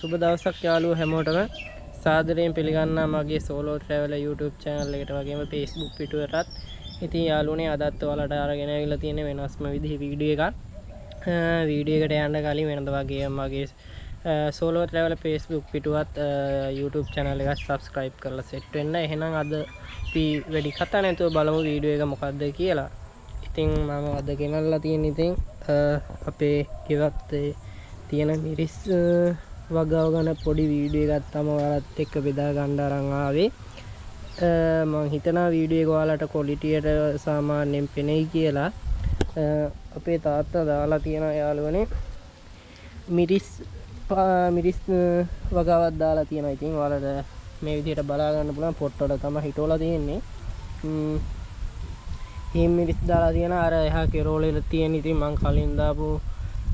සුබ දවසක් යාළුවෝ හැමෝටම සාදරයෙන් පිළිගන්නවා මගේ සෝලෝ ට්‍රැවලර් YouTube channel එකට වගේම Facebook පිටුවටත්. ඉතින් යාළුවනේ අදත් ඔයාලට අරගෙන ආවිල්ලා තියෙන වෙනස්ම විදිහේ වීඩියෝ එකක්. වීඩියෝ එකට යන්න කලින් වෙනද වගේ මගේ සෝලෝ ට්‍රැවලර් Facebook පිටුවත් YouTube channel එක subscribe කරලා set වෙන්න. එහෙනම් අද අපි වැඩි කතා නැතුව බලමු වීඩියෝ එක මොකක්ද කියලා. ඉතින් මම අද ගෙනල්ලා තියෙන ඉතින් අපේ ගෙවත් තියෙන මිරිස් වගාව ගන්න පොඩි වීඩියෝ එකක් තමයි ඔයාලත් එක්ක බෙදා ගන්න අරන් ආවේ. මම හිතනවා වීඩියෝ එක ඔයාලට ක්වොලිටි එකට සාමාන්‍යයෙන් පෙනෙයි කියලා. අපේ තාත්තා දාලා තියෙන යාළුවනේ මිරිස් වගාවක් දාලා තියෙනවා. ඉතින් ඔයාලට මේ විදිහට බලා ගන්න පුළුවන් පොට්ටවල තමයි හිටවලා තියෙන්නේ. මේ මිරිස් දාලා තියෙන අර එහා කෙරෝල වල තියෙන ඉතින් මං කලින් දාපු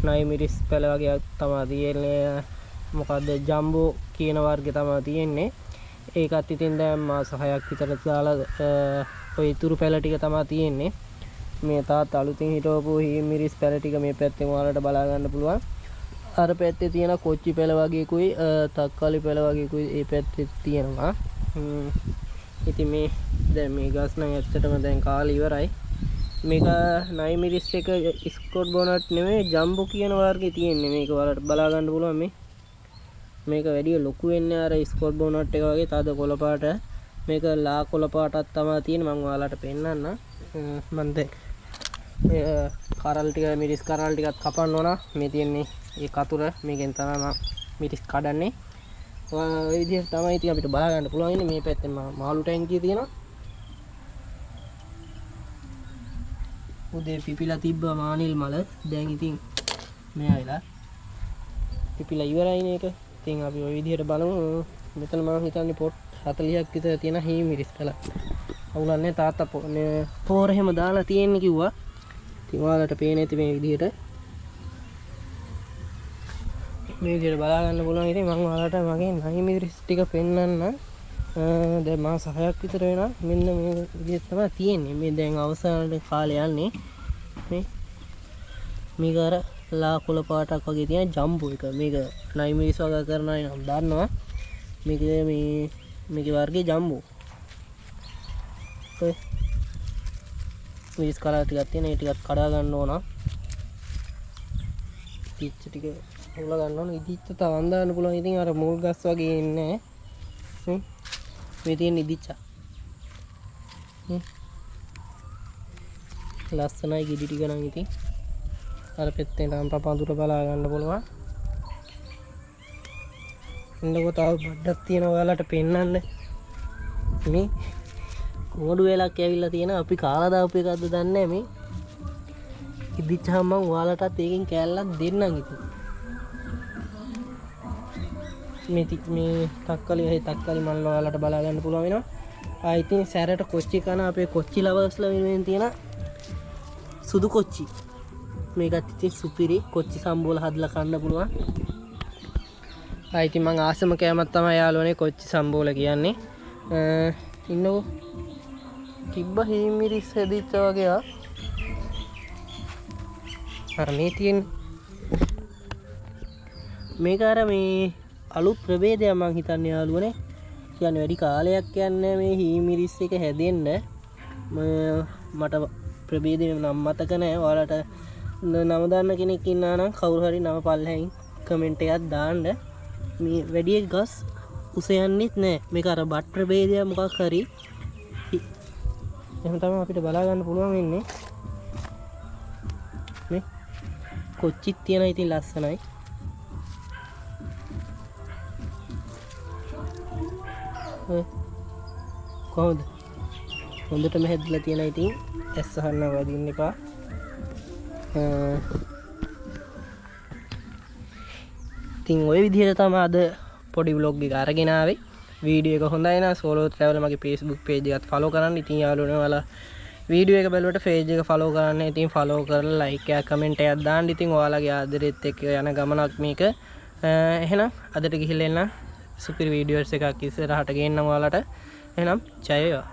නයි මිරිස් පැල වගේ තමයි තියෙන්නේ. මොකද්ද ජම්බෝ කියන වර්ගය තමයි තියෙන්නේ. ඒකත් ඉතින් දැන් මාස 6ක් විතර දාලා ඔය ඉතුරු පැල ටික තමයි තියෙන්නේ. මේ තාත් අලුතින් හිටවපු මිරිස් පැල ටික මේ පැත්තෙන් ඔයාලට බලා ගන්න පුළුවන්. අර පැත්තේ තියෙන කොච්චි පැල වගේකුයි තක්කාලි පැල වගේකුයි ඒ පැත්තේ තියෙනවා. ඉතින් මේ දැන් මේ ගස් නම් ඇත්තටම දැන් කාලේ ඉවරයි. මේක නයි මිරිස් එක ස්කොට් බොනට් නෙමෙයි ජම්බෝ කියන වර්ගේ තියෙන්නේ. මේක ඔයාලට බලා ගන්න පුළුවන් මේක වැඩි ලොකු වෙන්නේ අර ස්කොට් බොනට් එක වගේ තද කොළ පාට. මේක ලා කොළ පාටක් තමයි තියෙන්නේ. මම ඔයාලට පෙන්නන්න. මම දැන් කරල් ටික මිරිස් කරල් ටිකත් කපන්න ඕන. මේ තියෙන්නේ ඒ කතුර මේකෙන් තමයි මිරිස් කඩන්නේ. ඔය විදිහට තමයි ඉතින් අපිට බලා ගන්න පුළුවන් ඉන්නේ. මේ පැත්තේ මාළු ටැංකිය තියෙනවා. උදේ පිපිලා තිබ්බ මානිල් මල දැන් ඉතින් මේ ආයිලා පිපිලා ඉවරයිනේ ඒක. ඉතින් අපි ওই විදිහට බලමු. මෙතන මම හිතන්නේ පොට් 40ක් විතර තියෙන හී මිරිස් කළා. අවුලන්නේ තාත්තා පෝර එහෙම දාලා තියෙන්නේ කිව්වා. ඉතින් ඔයාලට පේන්නේ ඉතින් මේ විදිහට. මේ විදිහට බලා ගන්න පුළුවන්. ඉතින් මම ඔයාලට මගේ නයි මිරිස් ටික පෙන්නන්න. දැන් මාස 6ක් විතර වෙනවා. මෙන්න මේ විදිහට තමයි තියෙන්නේ. මේ දැන් අවසාන කාලේ යන්නේ. මේක අර ලා කොළ පාටක් වගේ තියෙන ජම්බෝ එක. මේක නයි මිරිස් වගා කරන අය නම් දන්නවා. මේකේ වර්ගයේ ජම්බෝ. ඔය මිරිස් කලර් ටිකක් තියෙන. ඒ ටිකත් කඩා ගන්න ඕන. පිච්ච ටික උල ගන්න ඕන. ඉදිච්ච තවන් දාන්න පුළුවන්. ඉතින් අර මූල් ගස් වගේ ඉන්නේ. මේ තියෙන ඉදිච්ච. ලස්සනයි ගෙඩි ටික නම් ඉතින් අර පෙත්තේ නම් පපඳුර බලා ගන්න පුළුවන්. ඉන්නකො තව බඩක් තියෙනවා ඔයාලට පෙන්නන්න. මේ කොඩු වෙලක් ඇවිල්ලා තියෙන අපි කාලා දාපු එකක්ද දන්නේ නැහැ. මේ ඉදිච්චාම මම ඔයාලටත් ඒකෙන් කෑල්ලක් දෙන්නම් ඉතින්. මේ තක්කාලි මල් ඔයාලට බලා ගන්න පුළුවන් වෙනවා. ඉතින් සැරට කොච්චි කන අපේ කොච්චි ලවර්ස්ලා වෙනුවෙන් තියෙන සුදු කොච්චි. මේකත් ඉතින් සුපිරි කොච්චි සම්බෝල හදලා කන්න පුළුවන්. ඉතින් මම ආසම කෑමක් තමයි යාළුවනේ කොච්චි සම්බෝල කියන්නේ. ඉන්නකෝ කිබ්බ හී මිරිස් හැදිච්ච වගේ අර මේ තියෙන මේක අර මේ අලුත් ප්‍රභේදයක් මං හිතන්නේ යාළුවනේ. කියන්නේ වැඩි කාලයක් යන්නේ මේ හී මිරිස් එක හැදෙන්න. මට ප්‍රභේදේ නම් මතක නැහැ. ඔයාලට නම දාන්න කෙනෙක් ඉන්නා නම් කවුරු හරි නම පල්ලෙහින් කමෙන්ට් එකක් දාන්න. මේ වැඩි ගස් උස යන්නෙත් නැහැ. මේක අර බට් ප්‍රභේදයක් මොකක් හරි. එහෙනම් තමයි අපිට බලා ගන්න පුළුවන් වෙන්නේ. මේ කොච්චිත් තියෙන ඉතින් ලස්සනයි. කොහොමද? හොඳටම හැදලා තියෙන ඉතින් ඇස් අහන්න වදින්න එපා. ඉතින් ওই විදිහට තමයි අද පොඩි vlog එක අරගෙන ආවේ. වීඩියෝ එක හොඳයි නම් සෝලෝ ට්‍රැවලර් මගේ Facebook page එකත් follow කරන්න. ඉතින් යාළුවනේ ඔයාලා වීඩියෝ එක බලුවට page එක follow කරන්න. ඉතින් follow කරලා like එකක් comment එකක් දාන්න. ඉතින් ඔයාලගේ ආදරෙත් එක්ක යන ගමනක් මේක. එහෙනම් අදට ගිහිල්ලා එන්න සුපිරි වීඩියෝස් එකක් ඉස්සරහට ගේන්නම් ඔයාලට. එහෙනම් ජය වේවා.